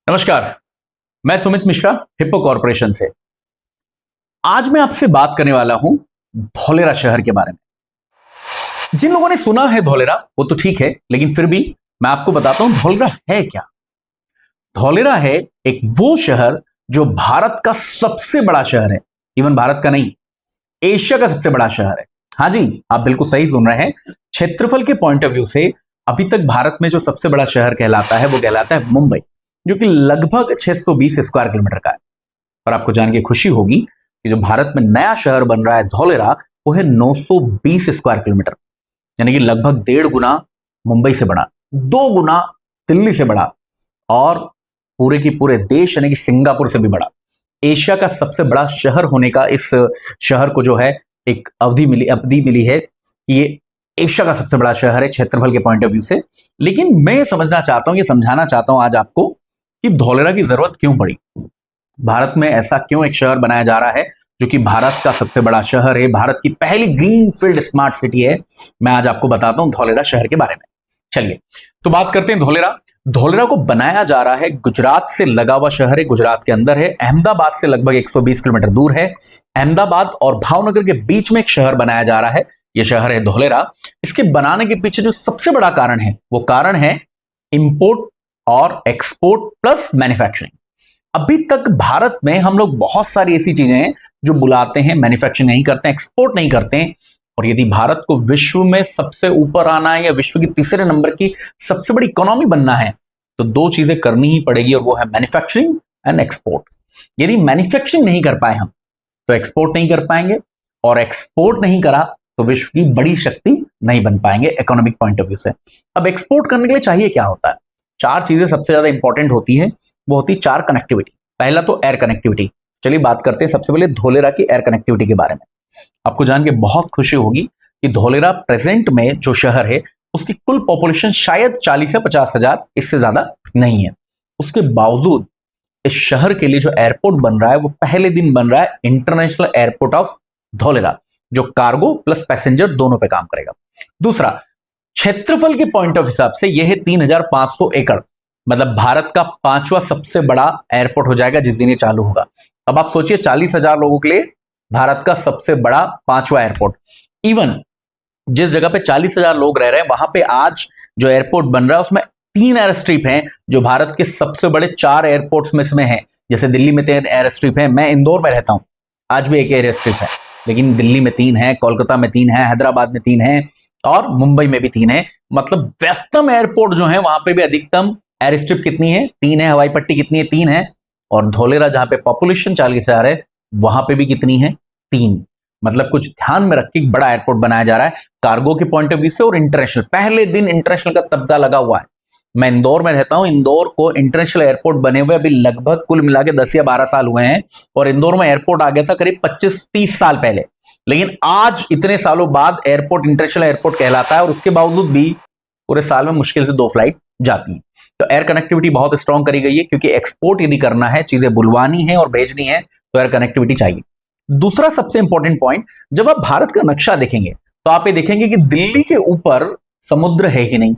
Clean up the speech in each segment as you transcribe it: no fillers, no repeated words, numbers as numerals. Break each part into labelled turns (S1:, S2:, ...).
S1: नमस्कार। मैं Sumit Mishra, hippo corporation से। आज मैं आपसे बात करने वाला हूं धौलेरा शहर के बारे में। जिन लोगों ने सुना है धौलेरा वो तो ठीक है, लेकिन फिर भी मैं आपको बताता हूं धौलेरा है क्या। धौलेरा है एक वो शहर जो भारत का सबसे बड़ा शहर है। इवन भारत का नहीं, एशिया का सबसे बड़ा शहर है। हाँ जी, आप बिल्कुल सही सुन रहे हैं। क्षेत्रफल के पॉइंट ऑफ व्यू से अभी तक भारत में जो सबसे बड़ा शहर कहलाता है वो कहलाता है मुंबई, जो कि लगभग 620 स्क्वायर किलोमीटर का है। और आपको जान के खुशी होगी कि जो भारत में नया शहर बन रहा है धौलेरा, वो है 920 स्क्वायर किलोमीटर, यानी कि लगभग 1.5 गुना मुंबई से बड़ा, 2 गुना दिल्ली से बड़ा, और पूरे की पूरे देश यानी कि सिंगापुर से भी बड़ा। एशिया का सबसे बड़ा शहर होने का इस शहर को जो है एक अवधि मिली है कि ये एशिया का सबसे बड़ा शहर है क्षेत्रफल के पॉइंट ऑफ व्यू से। लेकिन मैं समझना चाहता हूं, ये समझाना चाहता हूं आज आपको कि धौलेरा की जरूरत क्यों पड़ी। भारत में ऐसा क्यों एक शहर बनाया जा रहा है जो कि भारत का सबसे बड़ा शहर है, भारत की पहली ग्रीन फील्ड स्मार्ट सिटी है। मैं आज आपको बताता हूं धौलेरा शहर के बारे में। चलिए तो बात करते हैं धौलेरा। धौलेरा को बनाया जा रहा है, गुजरात से लगा हुआ शहर है, गुजरात के अंदर है, अहमदाबाद से लगभग 120 किलोमीटर दूर है। अहमदाबाद और भावनगर के बीच में एक शहर बनाया जा रहा है, यह शहर है धौलेरा। इसके बनाने के पीछे जो सबसे बड़ा कारण है वो कारण है इंपोर्ट और एक्सपोर्ट प्लस मैन्युफैक्चरिंग। अभी तक भारत में हम लोग बहुत सारी ऐसी चीजें हैं जो बुलाते हैं, मैन्युफैक्चरिंग नहीं करते हैं, एक्सपोर्ट नहीं करते हैं। और यदि भारत को विश्व में सबसे ऊपर आना है या विश्व की तीसरे नंबर की सबसे बड़ी इकोनॉमी बनना है तो 2 चीजें करनी ही पड़ेगी, और वो है मैन्युफैक्चरिंग एंड एक्सपोर्ट। यदि मैन्युफैक्चरिंग नहीं कर पाए हम तो एक्सपोर्ट नहीं कर पाएंगे, और एक्सपोर्ट नहीं करा तो विश्व की बड़ी शक्ति नहीं बन पाएंगे इकोनॉमिक पॉइंट ऑफ व्यू से। अब एक्सपोर्ट करने के लिए चाहिए क्या होता है? 4 चीजें सबसे ज्यादा इंपॉर्टेंट होती है। वो होती 4 कनेक्टिविटी। पहला तो एयर कनेक्टिविटी। चलिए बात करते हैं सबसे पहले धौलेरा की एयर कनेक्टिविटी के बारे में। आपको जान के बहुत खुशी होगी कि धौलेरा प्रेजेंट में जो शहर है उसकी कुल पॉपुलेशन शायद 40 से 50 हजार, इससे ज्यादा नहीं है। उसके बावजूद इस शहर के लिए जो एयरपोर्ट बन रहा है वो पहले दिन बन रहा है इंटरनेशनल एयरपोर्ट ऑफ धौलेरा, जो कार्गो प्लस पैसेंजर दोनों पे काम करेगा। दूसरा, क्षेत्रफल के पॉइंट ऑफ हिसाब से यह है 3500 एकड़, मतलब भारत का 5वां सबसे बड़ा एयरपोर्ट हो जाएगा जिस दिन ये चालू होगा। अब आप सोचिए 40,000 लोगों के लिए भारत का सबसे बड़ा 5वां एयरपोर्ट। इवन जिस जगह पे 40,000 लोग रह रहे हैं वहां पे आज जो एयरपोर्ट बन रहा है उसमें 3 एयर स्ट्रिप हैं जो भारत के सबसे बड़े 4 एयरपोर्ट्स में इसमें हैं। जैसे दिल्ली में 3 एयर स्ट्रिप है, मैं इंदौर में रहता हूं, आज भी एक एयर स्ट्रिप है, लेकिन दिल्ली में 3 है, कोलकाता में 3 है, हैदराबाद में 3 है, और मुंबई में भी 3 है। मतलब वेस्टर्न एयरपोर्ट जो है वहां पे भी अधिकतम एयर स्ट्रिप कितनी है? 3 है। हवाई पट्टी कितनी है? 3 है। और धौलेरा जहां पे पॉपुलेशन 40,000 है वहां पे भी कितनी है? 3। मतलब कुछ ध्यान में रख के बड़ा एयरपोर्ट बनाया जा रहा है कार्गो के पॉइंट ऑफ व्यू से और इंटरनेशनल। पहले दिन इंटरनेशनल का तबका लगा हुआ है। मैं इंदौर में रहता हूं, इंदौर को इंटरनेशनल एयरपोर्ट बने हुए अभी लगभग कुल मिला के 10 या 12 साल हुए हैं, और इंदौर में एयरपोर्ट आ गया था करीब 25-30 साल पहले। लेकिन आज इतने सालों बाद एयरपोर्ट इंटरनेशनल एयरपोर्ट कहलाता है, और उसके बावजूद भी पूरे साल में मुश्किल से 2 फ्लाइट जाती हैं। तो एयर कनेक्टिविटी बहुत स्ट्रांग करी गई है, क्योंकि एक्सपोर्ट यदि करना है, चीजें बुलवानी है और भेजनी है, तो एयर कनेक्टिविटी चाहिए। दूसरा सबसे इंपॉर्टेंट पॉइंट, जब आप भारत का नक्शा देखेंगे तो आप ये देखेंगे कि दिल्ली के ऊपर समुद्र है ही नहीं,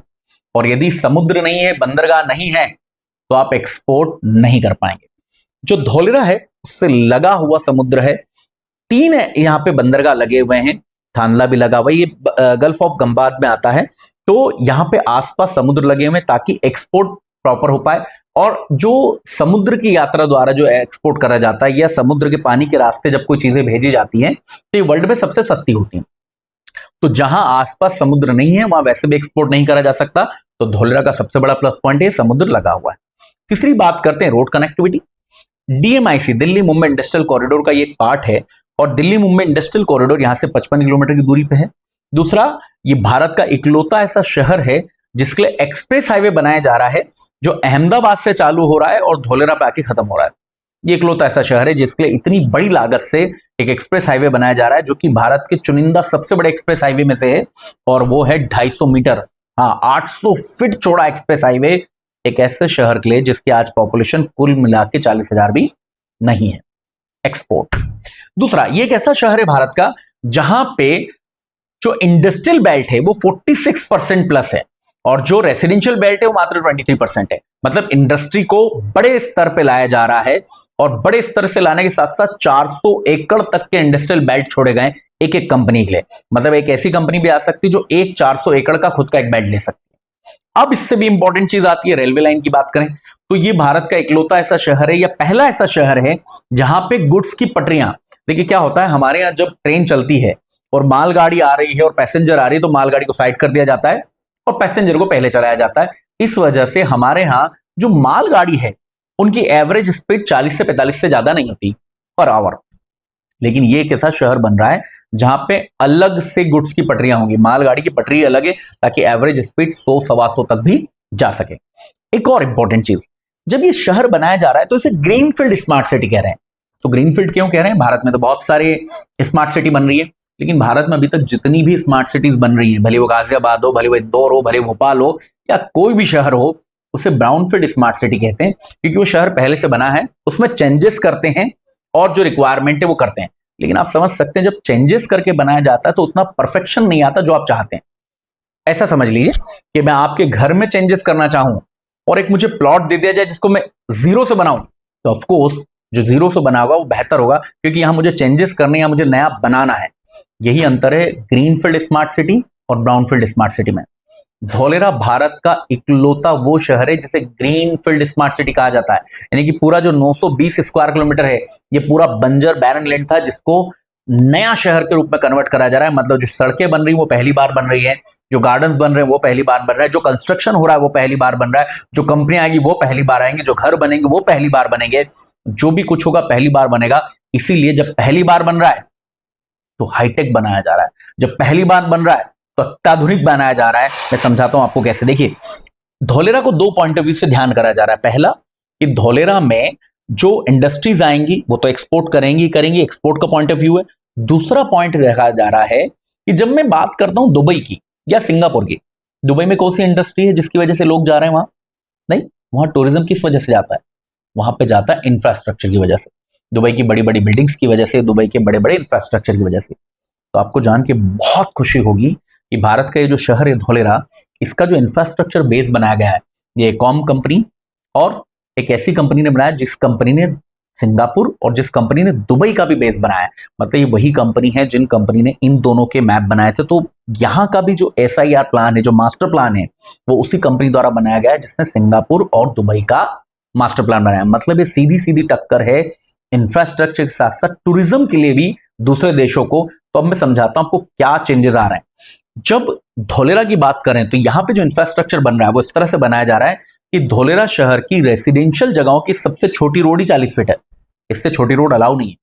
S1: और यदि समुद्र नहीं है, बंदरगाह नहीं है, तो आप एक्सपोर्ट नहीं कर पाएंगे। जो धौलेरा है उससे लगा हुआ समुद्र है, 3 यहां पे बंदरगाह लगे हुए हैं, थांदला भी लगा हुआ है, ये गल्फ ऑफ गंबात में आता है। तो यहां पे आसपास समुद्र लगे हुए हैं ताकि एक्सपोर्ट प्रॉपर हो पाए। और जो समुद्र की यात्रा द्वारा जो एक्सपोर्ट करा जाता है या समुद्र के पानी के रास्ते जब कोई चीजें भेजी जाती हैं तो ये वर्ल्ड में सबसे सस्ती होती हैं। तो जहां आसपास समुद्र नहीं है वहां वैसे भी एक्सपोर्ट नहीं करा जा सकता। तो धौलेरा का सबसे बड़ा प्लस पॉइंट है समुद्र लगा हुआ है। तीसरी बात करते हैं road connectivity. DMIC Delhi Mumbai industrial corridor का ये एक पार्ट है, और दिल्ली मुंबई इंडस्ट्रियल कॉरिडोर यहां से 55 किलोमीटर की दूरी पे है। दूसरा, ये भारत का इकलौता ऐसा शहर है जिसके लिए एक्सप्रेस हाईवे बनाया जा रहा है, जो अहमदाबाद से चालू हो रहा है और धौलेरा पे आके खत्म हो रहा है। ये इकलौता ऐसा शहर है जिसके लिए इतनी बड़ी लागत से एक एक्सप्रेस हाईवे बनाया जा रहा है, जो कि भारत के चुनिंदा सबसे बड़े एक्सप्रेस हाईवे में से है, और वो है 250 मीटर, हाँ 800 फीट चौड़ा एक्सप्रेस हाईवे, एक ऐसे शहर के लिए जिसकी आज पॉपुलेशन कुल मिला के 40,000 भी नहीं है। एक्सपोर्ट। दूसरा, ये एक ऐसा शहर है भारत का जहां पे जो इंडस्ट्रियल बेल्ट है वो 46% प्लस है, और जो रेसिडेंशियल बेल्ट है वो मात्र 23% है। मतलब इंडस्ट्री को बड़े स्तर पे लाया जा रहा है और बड़े स्तर से लाने के साथ साथ 400 एकड़ तक के इंडस्ट्रियल बेल्ट छोड़े गए एक एक कंपनी के लिए। मतलब एक ऐसी कंपनी भी आ सकती है जो एक 400 एकड़ का खुद का एक बेल्ट ले सकती है। अब इससे भी इंपॉर्टेंट चीज आती है रेलवे लाइन की बात करें तो ये भारत का इकलौता ऐसा शहर है या पहला ऐसा शहर है जहां पे गुड्स की पटरियां, देखिए क्या होता है हमारे यहां जब ट्रेन चलती है और मालगाड़ी आ रही है और पैसेंजर आ रही है तो मालगाड़ी को साइड कर दिया जाता है और पैसेंजर को पहले चलाया जाता है। इस वजह से हमारे यहां जो मालगाड़ी है उनकी एवरेज स्पीड 40 से 45 से ज्यादा नहीं होती पर आवर। लेकिन ये एक ऐसा शहर बन रहा है जहां पे अलग से गुड्स की पटरियां होंगी, मालगाड़ी की पटरी अलग है ताकि एवरेज स्पीड 100-125 तक भी जा सके। एक और इंपॉर्टेंट चीज, जब ये शहर बनाया जा रहा है तो इसे ग्रीनफील्ड स्मार्ट सिटी कह रहे हैं। तो ग्रीनफील्ड क्यों कह रहे हैं? भारत में तो बहुत सारे स्मार्ट सिटी बन रही है, लेकिन भारत में अभी तक जितनी भी स्मार्ट सिटीज बन रही है, भले वो गाजियाबाद हो, भले वो इंदौर हो, भले भोपाल हो या कोई भी शहर हो, उसे ब्राउनफील्ड स्मार्ट सिटी कहते हैं क्योंकि वो शहर पहले से बना है, उसमें चेंजेस करते हैं और जो रिक्वायरमेंट है वो करते हैं। लेकिन आप समझ सकते हैं जब चेंजेस करके बनाया जाता है तो उतना परफेक्शन नहीं आता जो आप चाहते हैं। ऐसा समझ लीजिए कि मैं आपके घर में चेंजेस करना चाहूं और एक मुझे प्लॉट दे दिया जाए जिसको मैं जीरो से बनाऊं, तो ऑफकोर्स जो जीरो से बना होगा वो बेहतर होगा क्योंकि यहां मुझे चेंजेस करने या मुझे नया बनाना है। यही अंतर है ग्रीनफील्ड स्मार्ट सिटी और ब्राउनफील्ड स्मार्ट सिटी में। धौलेरा भारत का इकलौता वो शहर है जिसे ग्रीनफील्ड स्मार्ट सिटी कहा जाता है, यानी कि पूरा जो 920 स्क्वायर किलोमीटर है ये पूरा बंजर बैरन लैंड था जिसको नया शहर के रूप में कन्वर्ट करा जा रहा है। मतलब जो सड़कें बन रही वो पहली बार बन रही है, जो गार्डन्स बन रहे हैं वो पहली बार बन रहा है, जो कंस्ट्रक्शन हो रहा है वो पहली बार बन रहा है, जो कंपनियां आएगी वो पहली बार आएंगे, जो घर बनेंगे वो पहली बार बनेंगे, जो भी कुछ होगा पहली बार बनेगा। इसीलिए जब पहली बार बन रहा है तो हाईटेक बनाया जा रहा है, जब पहली बार बन रहा है तो अत्याधुनिक बनाया जा रहा है। मैं समझाता हूं आपको कैसे। देखिए धौलेरा को दो पॉइंट ऑफ व्यू से ध्यान करा जा रहा है। पहला कि धौलेरा में जो इंडस्ट्रीज आएंगी वो तो एक्सपोर्ट करेंगी, एक्सपोर्ट का पॉइंट ऑफ व्यू है। दूसरा पॉइंट रखा जा रहा है कि जब मैं बात करता हूं दुबई की या सिंगापुर की, दुबई में कौन सी इंडस्ट्री है जिसकी वजह से लोग जा रहे हैं वहां? नहीं, वहां टूरिज्म किस वजह से जाता है? वहां पे जाता है इंफ्रास्ट्रक्चर की वजह से, दुबई की बड़ी बड़ी बिल्डिंग्स की वजह से, दुबई के बड़े बड़े इंफ्रास्ट्रक्चर की वजह से। तो आपको जान के बहुत खुशी होगी कि भारत का ये जो शहर है धौलेरा, इसका जो इंफ्रास्ट्रक्चर बेस बनाया गया है ये कॉम कंपनी और एक ऐसी कंपनी ने बनाया जिस कंपनी ने सिंगापुर और जिस कंपनी ने दुबई का भी बेस बनाया है। मतलब ये वही कंपनी है जिन कंपनी ने इन दोनों के मैप बनाए थे। तो यहाँ का भी जो SIR प्लान है, जो मास्टर प्लान है, वो उसी कंपनी द्वारा बनाया गया है जिसने सिंगापुर और दुबई का मास्टर प्लान बनाया। मतलब ये सीधी सीधी टक्कर है इंफ्रास्ट्रक्चर के साथ साथ टूरिज्म के लिए भी दूसरे देशों को। तो अब मैं समझाता हूं आपको क्या चेंजेस आ रहे हैं। जब धौलेरा की बात करें तो यहां पे जो इंफ्रास्ट्रक्चर बन रहा है वो इस तरह से बनाया जा रहा है कि धौलेरा शहर की रेसिडेंशियल जगहों की सबसे छोटी रोड ही 40 फीट है, इससे छोटी रोड अलाउ नहीं है।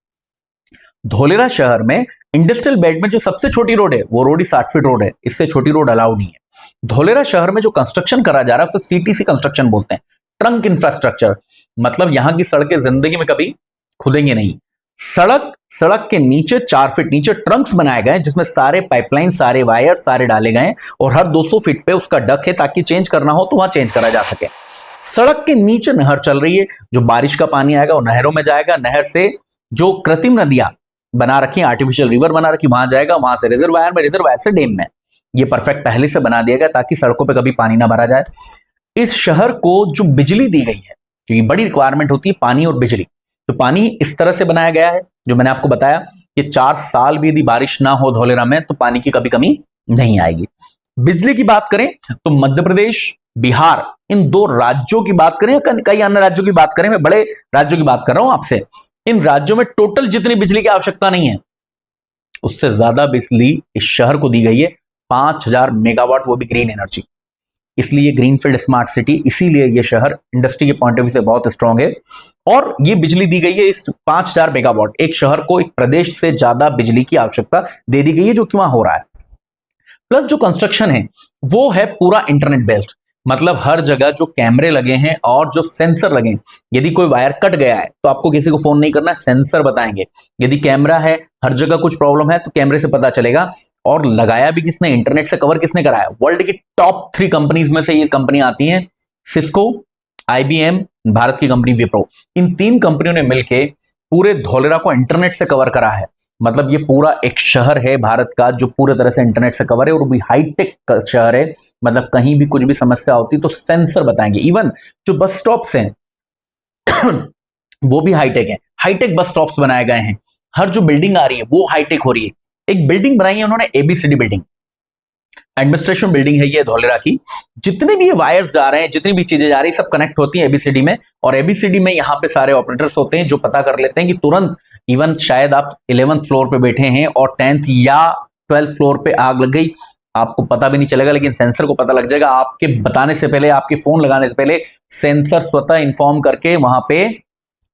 S1: धौलेरा शहर में इंडस्ट्रियल बेल्ट में जो सबसे छोटी रोड है वो रोड ही 60 फीट रोड है, इससे छोटी रोड अलाउ नहीं है। धौलेरा शहर में जो कंस्ट्रक्शन करा जा रहा है उसे CTC कंस्ट्रक्शन बोलते हैं, ट्रंक इंफ्रास्ट्रक्चर। मतलब यहां की सड़कें जिंदगी में कभी खुदेंगे नहीं। सड़क के नीचे 4 फीट नीचे ट्रंक्स बनाए गए जिसमें सारे पाइपलाइन, सारे वायर, सारे डाले गए और हर 200 फीट पे उसका डक है ताकि चेंज करना हो तो वहां चेंज करा जा सके। सड़क के नीचे नहर चल रही है, जो बारिश का पानी आएगा वो नहरों में जाएगा, नहर से जो कृत्रिम नदियां बना रखी, आर्टिफिशियल रिवर बना रखी, वहां जाएगा, वहां से रिजर्वायर में, रिजर्वायर से डैम में। ये परफेक्ट पहले से बना दिया गया ताकि सड़कों पर कभी पानी ना भरा जाए। इस शहर को जो बिजली दी गई है, क्योंकि बड़ी रिक्वायरमेंट होती है पानी और बिजली, तो पानी इस तरह से बनाया गया है जो मैंने आपको बताया कि 4 साल भी यदि बारिश ना हो धौलेरा में तो पानी की कभी कमी नहीं आएगी। बिजली की बात करें तो मध्य प्रदेश, बिहार, इन 2 राज्यों की बात करें या कई अन्य राज्यों की बात करें, मैं बड़े राज्यों की बात कर रहा हूं आपसे, इन राज्यों में टोटल जितनी बिजली की आवश्यकता नहीं है उससे ज्यादा बिजली इस शहर को दी गई है, 5000 मेगावाट, वो भी ग्रीन एनर्जी। इसलिए ग्रीनफील्ड स्मार्ट सिटी, इसीलिए ये शहर इंडस्ट्री के पॉइंट ऑफ व्यू से बहुत स्ट्रांग है। और ये बिजली दी गई है इस 5000 मेगावाट, एक शहर को एक प्रदेश से ज्यादा बिजली की आवश्यकता दे दी गई है जो कि वहां हो रहा है। प्लस जो कंस्ट्रक्शन है वो है पूरा इंटरनेट बेस्ड, मतलब हर जगह जो कैमरे लगे हैं और जो सेंसर लगे हैं, यदि कोई वायर कट गया है तो आपको किसी को फोन नहीं करना है, सेंसर बताएंगे। यदि कैमरा है, हर जगह कुछ प्रॉब्लम है तो कैमरे से पता चलेगा। और लगाया भी किसने, इंटरनेट से कवर किसने कराया? वर्ल्ड की टॉप 3 कंपनीज में से ये कंपनी आती हैं, सिस्को, IBM, भारत की कंपनी विप्रो। इन 3 कंपनियों ने मिलकर पूरे धौलेरा को इंटरनेट से कवर करा है। मतलब ये पूरा एक शहर है भारत का जो पूरे तरह से इंटरनेट से कवर है, और भी हाईटेक शहर है। मतलब कहीं भी कुछ भी समस्या होती तो सेंसर बताएंगे। इवन जो बस स्टॉप्स हैं वो भी हाईटेक है, हाईटेक बस स्टॉप्स बनाए गए हैं। हर जो बिल्डिंग आ रही है वो हाईटेक हो रही है। एक बिल्डिंग बनाई है उन्होंने, एबीसीडी बिल्डिंग, एडमिनिस्ट्रेशन बिल्डिंग है ये धोलेरा की। जितने भी ये वायर्स जा रहे हैं, जितनी भी चीजें जा रही है, सब कनेक्ट होती है एबीसीडी में। और एबीसीडी में यहाँ पे सारे ऑपरेटर्स होते हैं जो पता कर लेते हैं कि तुरंत, इवन शायद आप 11th फ्लोर पे बैठे हैं और 10th या 12th फ्लोर पे आग लग गई, आपको पता भी नहीं चलेगा, लेकिन सेंसर को पता लग जाएगा। आपके बताने से पहले, आपके फोन लगाने से पहले सेंसर स्वतः इन्फॉर्म करके वहां पे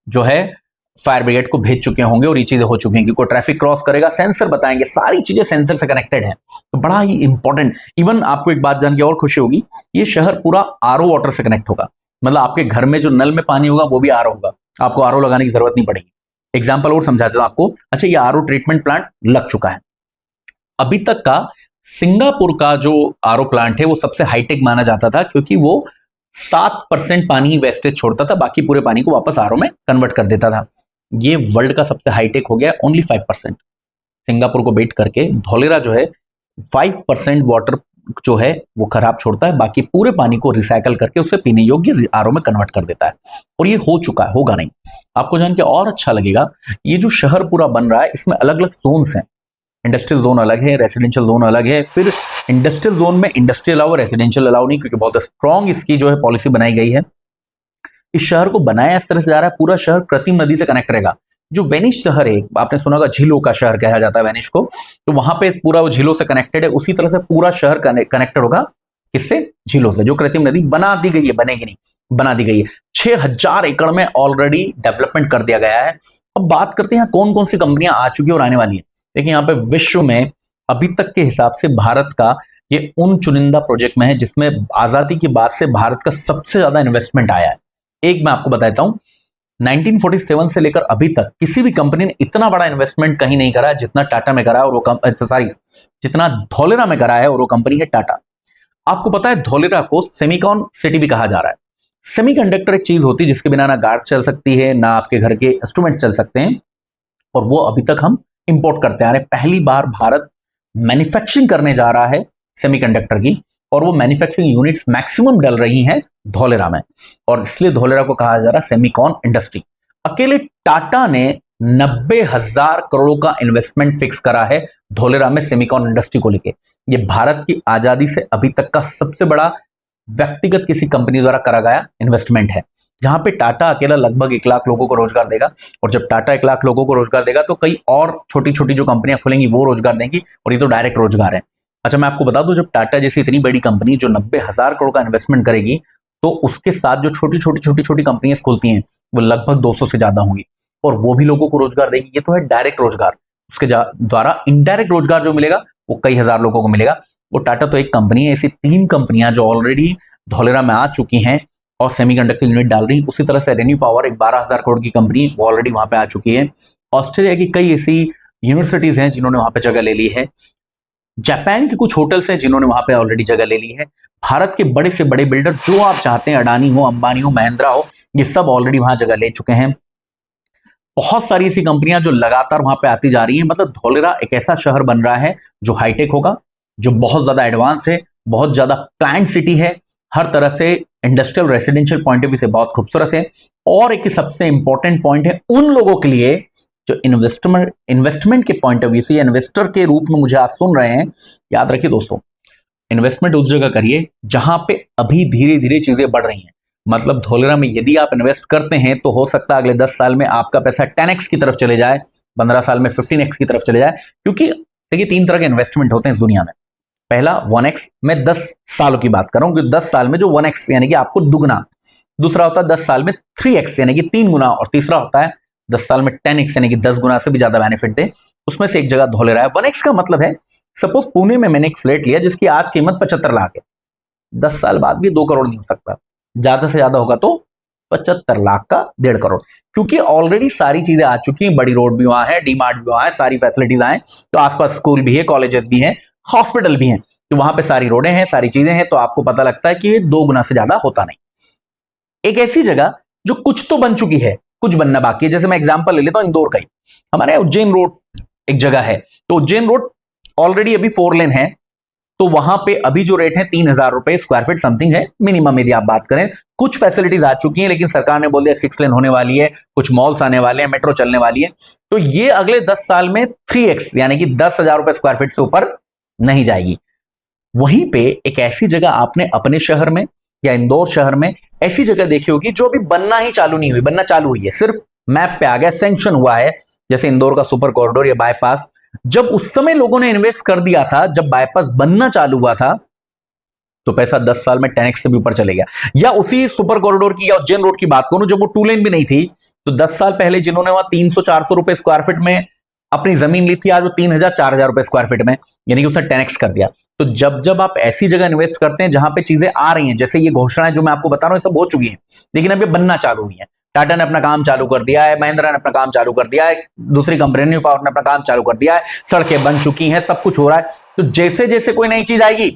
S1: जो है फायर ब्रिगेड को भेज चुके होंगे, और ये चीजें हो चुकी हैं कि कोई ट्रैफिक क्रॉस करेगा सेंसर बताएंगे। सारी चीजें सेंसर से कनेक्टेड है, तो बड़ा ही इंपॉर्टेंट। इवन आपको एक बात जान के और खुशी होगी, ये शहर पूरा आरओ वाटर से कनेक्ट होगा। मतलब आपके घर में जो नल में पानी होगा वो भी आरओ होगा, आपको आरओ लगाने की जरूरत नहीं पड़ेगी। एग्जाम्पल और समझा देता हूं आपको। अच्छा, ये आरओ ट्रीटमेंट प्लांट लग चुका है। अभी तक का सिंगापुर का जो आरओ प्लांट है वो सबसे हाईटेक माना जाता था, क्योंकि वो 7% पानी ही वेस्टेज छोड़ता था, बाकी पूरे पानी को वापस आरओ में कन्वर्ट कर देता था। ये वर्ल्ड का सबसे हाईटेक हो गया, ओनली 5%। सिंगापुर को बेट करके धोलेरा जो है 5% वाटर जो है वो खराब छोड़ता है, बाकी पूरे पानी को रिसाइकल करके उसे पीने योग्य आरओ में कन्वर्ट कर देता है। और ये हो चुका है, होगा नहीं। आपको जान के और अच्छा लगेगा, ये जो शहर पूरा बन रहा है इसमें अलग अलग जोन्स हैं। इंडस्ट्रियल जोन अलग है, रेसिडेंशियल जोन अलग है। फिर इंडस्ट्रियल जोन में इंडस्ट्रियल अलाउ, रेसिडेंशियल अलाउ नहीं, क्योंकि बहुत स्ट्रॉन्ग इसकी जो है पॉलिसी बनाई गई है। इस शहर को बनाया इस तरह से जा रहा है, पूरा शहर कृत्रिम नदी से कनेक्ट रहेगा। जो वेनिस शहर है, आपने सुना होगा झीलों का शहर कहा जाता है वेनिस को, तो वहां पे पूरा वो झीलों से कनेक्टेड है। उसी तरह से पूरा शहर कनेक्टेड होगा किससे? झीलों से। जो कृत्रिम नदी बना दी गई है, बनेगी नहीं, बना दी गई है। 6000 एकड़ में ऑलरेडी डेवलपमेंट कर दिया गया है। अब बात करते हैं कौन कौन सी कंपनियां आ चुकी है और आने वाली है। देखिए यहाँ पे विश्व में अभी तक के हिसाब से भारत का ये उन चुनिंदा प्रोजेक्ट में है जिसमें आजादी के बाद से भारत का सबसे ज्यादा इन्वेस्टमेंट आया है। एक मैं आपको बताता हूं, 1947 से लेकर अभी तक किसी भी कंपनी ने इतना बड़ा इन्वेस्टमेंट कहीं नहीं करा है जितना टाटा में करा है, और वो जितना धोलेरा में करा है, और वो कंपनी है टाटा। आपको पता है धोलेरा को सेमीकॉन सिटी भी कहा जा रहा है। सेमीकंडक्टर एक चीज होती है जिसके बिना ना गार्ड चल सकती है, ना आपके घर के इंस्ट्रूमेंट्स चल सकते हैं, और वो अभी तक हम इंपोर्ट करते आ रहे हैं। पहली बार भारत मैन्युफैक्चरिंग करने जा रहा है सेमीकंडक्टर की, और वो मैन्युफैक्चरिंग यूनिट्स मैक्सिमम डल रही हैं धोलेरा में, और इसलिए धोलेरा को कहा जा रहा है सेमीकॉन इंडस्ट्री। अकेले टाटा ने 90,000 करोड़ का इन्वेस्टमेंट फिक्स करा है धोलेरा में सेमीकॉन इंडस्ट्री को लेके। ये भारत की आजादी से अभी तक का सबसे बड़ा व्यक्तिगत किसी कंपनी द्वारा करा गया इन्वेस्टमेंट है, जहां पे टाटा अकेला लगभग 1 लाख लोगों को रोजगार देगा। और जब टाटा 1 लाख लोगों को रोजगार देगा तो कई और छोटी छोटी जो कंपनियां खुलेंगी वो रोजगार देंगी, और ये तो डायरेक्ट रोजगार है। अच्छा, मैं आपको बता दूं, जब टाटा जैसी इतनी बड़ी कंपनी जो 90,000 करोड़ का इन्वेस्टमेंट करेगी, तो उसके साथ जो छोटी छोटी कंपनियां खुलती हैं वो लगभग 200 से ज्यादा होंगी, और वो भी लोगों को रोजगार देगी। ये तो है डायरेक्ट रोजगार। उसके द्वारा इनडायरेक्ट रोजगार जो मिलेगा वो कई हजार लोगों को मिलेगा। वो टाटा तो एक कंपनी है, ऐसी 3 कंपनियां जो ऑलरेडी धोलेरा में आ चुकी हैं और सेमीकंडक्टर यूनिट डाल रही है। उसी तरह से रेन्यू पावर एक 12,000 करोड़ की कंपनी, वो ऑलरेडी वहां पे आ चुकी है। ऑस्ट्रेलिया की कई ऐसी यूनिवर्सिटीज हैं जिन्होंने वहां पे जगह ले ली है। जापान के कुछ होटल्स हैं जिन्होंने वहां पे ऑलरेडी जगह ले ली है। भारत के बड़े से बड़े बिल्डर जो आप चाहते हैं, अडानी हो, अंबानी हो, महिंद्रा हो, ये सब ऑलरेडी वहां जगह ले चुके हैं। बहुत सारी ऐसी कंपनियां जो लगातार वहां पे आती जा रही हैं। मतलब धोलेरा एक ऐसा शहर बन रहा है जो हाईटेक होगा, जो बहुत ज्यादा एडवांस है, बहुत ज्यादा प्लान्ड सिटी है, हर तरह से industrial residential point of view से बहुत खूबसूरत है। और एक सबसे इंपॉर्टेंट पॉइंट है उन लोगों के लिए जो इन्वेस्टमेंट के पॉइंट ऑफ व्यू से, इन्वेस्टर के रूप में मुझे आज सुन रहे हैं। याद रखिए दोस्तों, इन्वेस्टमेंट उस जगह करिए जहां पे अभी धीरे धीरे चीजें बढ़ रही हैं। मतलब धोलेरा में यदि आप इन्वेस्ट करते हैं तो हो सकता है अगले 10 साल में आपका पैसा 10x की तरफ चले जाए, 15 साल में 15x की तरफ चले जाए। क्योंकि देखिए 3 तरह के इन्वेस्टमेंट होते हैं इस दुनिया में। पहला 1x, मैं 10 सालों की बात कर रहा हूं कि 10 साल में जो 1x यानी कि आपको दुगना। दूसरा होता है 10 साल में 3x यानी कि 3 गुना, और तीसरा होता है 10 साल में 10x यानी कि 10 गुना से भी ज्यादा बेनिफिट दे। उसमें से एक जगह धोलेरा है। 1x का मतलब है, सपोज पुणे में मैंने एक फ्लैट लिया जिसकी आज कीमत 75 लाख है, 10 साल बाद भी 2 करोड़ नहीं हो सकता, ज्यादा से ज्यादा होगा तो 75 लाख का 1.5 करोड़। क्योंकि ऑलरेडी सारी चीजें आ चुकी हैं, बड़ी रोड भी वहां है, डीमार्ट भी वहां है, सारी फैसिलिटीज आए, तो आसपास स्कूल भी है, कॉलेजेस भी हैं, हॉस्पिटल भी हैं, तो वहां पे सारी रोडें हैं, सारी चीजें हैं, तो आपको पता लगता है कि ये 2 गुना से ज्यादा होता नहीं। एक ऐसी जगह जो कुछ तो बन चुकी है, कुछ बनना बाकी है, जैसे मैं एग्जांपल ले लेता हूं इंदौर का ही। हमारे उज्जैन रोड एक जगह है, तो उज्जैन रोड ऑलरेडी अभी 4 लेन है, तो वहां पे अभी जो रेट है 3,000 रुपए स्क्वायर फीट समथिंग है मिनिमम, यदि आप बात करें। कुछ फैसिलिटीज आ चुकी हैं, लेकिन सरकार ने बोल दिया 6 लेन होने वाली है, कुछ मॉल्स आने वाले हैं, मेट्रो चलने वाली है, तो ये अगले 10 साल में 3x यानी कि 10,000 रुपए स्क्वायर फीट से ऊपर नहीं जाएगी। वहीं पे एक ऐसी जगह आपने अपने शहर में या इंदौर शहर में ऐसी जगह देखी होगी जो अभी बनना ही चालू नहीं हुई, बनना चालू हुई है, सिर्फ मैप पे आ गया, सैंक्शन हुआ है, जैसे इंदौर का सुपर कॉरिडोर या बाईपास। जब उस समय लोगों ने इन्वेस्ट कर दिया था, जब बाईपास बनना चालू हुआ था, तो पैसा 10 साल में 10x से भी ऊपर चले गया। या उसी सुपर कॉरिडोर की या उज्जैन रोड की बात करूं, जब वो 2 लेन भी नहीं थी, तो 10 साल पहले जिन्होंने वहां 300-400 रुपए स्क्वायर फीट में अपनी जमीन ली थी, आज वो 3,000-4,000 रुपए स्क्वायर फीट में, यानी कि उसने 10x कर दिया। तो जब जब आप ऐसी जगह इन्वेस्ट करते हैं जहां पे चीजें आ रही हैं, जैसे ये घोषणाएं जो मैं आपको बता रहा हूं, सब हो चुकी हैं, लेकिन अब ये बनना चालू हुई है। टाटा ने अपना काम चालू कर दिया है, महिंद्रा ने अपना काम चालू कर दिया है, दूसरी कंपनी न्यू पावर ने अपना काम चालू कर दिया है, सड़कें बन चुकी हैं, सब कुछ हो रहा है। तो जैसे जैसे कोई नई चीज आएगी,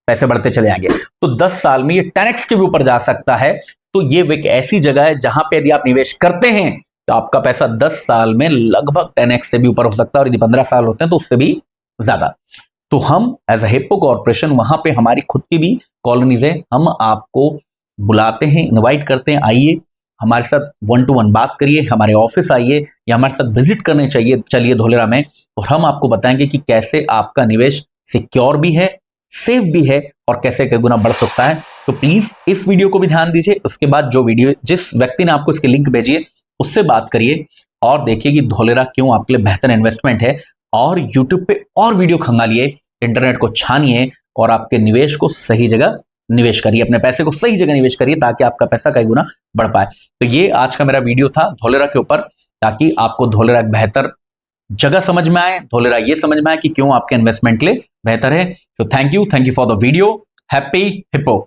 S1: पैसे बढ़ते चले जाएंगे। तो 10 साल में ये 10x के भी ऊपर जा सकता है। तो ये एक ऐसी जगह है जहां पे यदि आप निवेश करते हैं तो आपका पैसा 10 साल में लगभग 10x से भी ऊपर हो सकता है, और यदि 15 साल होते हैं तो उससे भी ज्यादा। तो हम एज अ हिप्पो कॉर्पोरेशन, वहां पे हमारी खुद की भी कॉलोनीज है, हम आपको बुलाते हैं, इनवाइट करते हैं, आइए हमारे साथ 1 to 1 बात करिए, हमारे ऑफिस आइए या हमारे साथ विजिट करने चाहिए चलिए धोलेरा में, और हम आपको बताएंगे कि कैसे आपका निवेश सिक्योर भी है, सेफ भी है, और कैसे कई गुना बढ़ सकता है। तो प्लीज इस वीडियो को भी ध्यान दीजिए, उसके बाद जो वीडियो जिस व्यक्ति ने आपको इसके लिंक भेजी है उससे बात करिए और देखिए कि धोलेरा क्यों आपके लिए बेहतर इन्वेस्टमेंट है। और यूट्यूब पे और वीडियो खंगालिए, इंटरनेट को छानिए और आपके निवेश को सही जगह निवेश करिए, अपने पैसे को सही जगह निवेश करिए, ताकि आपका पैसा कई गुना बढ़ पाए। तो ये आज का मेरा वीडियो था धोलेरा के ऊपर, ताकि आपको धोलेरा एक बेहतर जगह समझ में आए, धोलेरा ये समझ में आए कि क्यों आपके इन्वेस्टमेंट के लिए बेहतर है। तो thank you for the video. Happy hippo.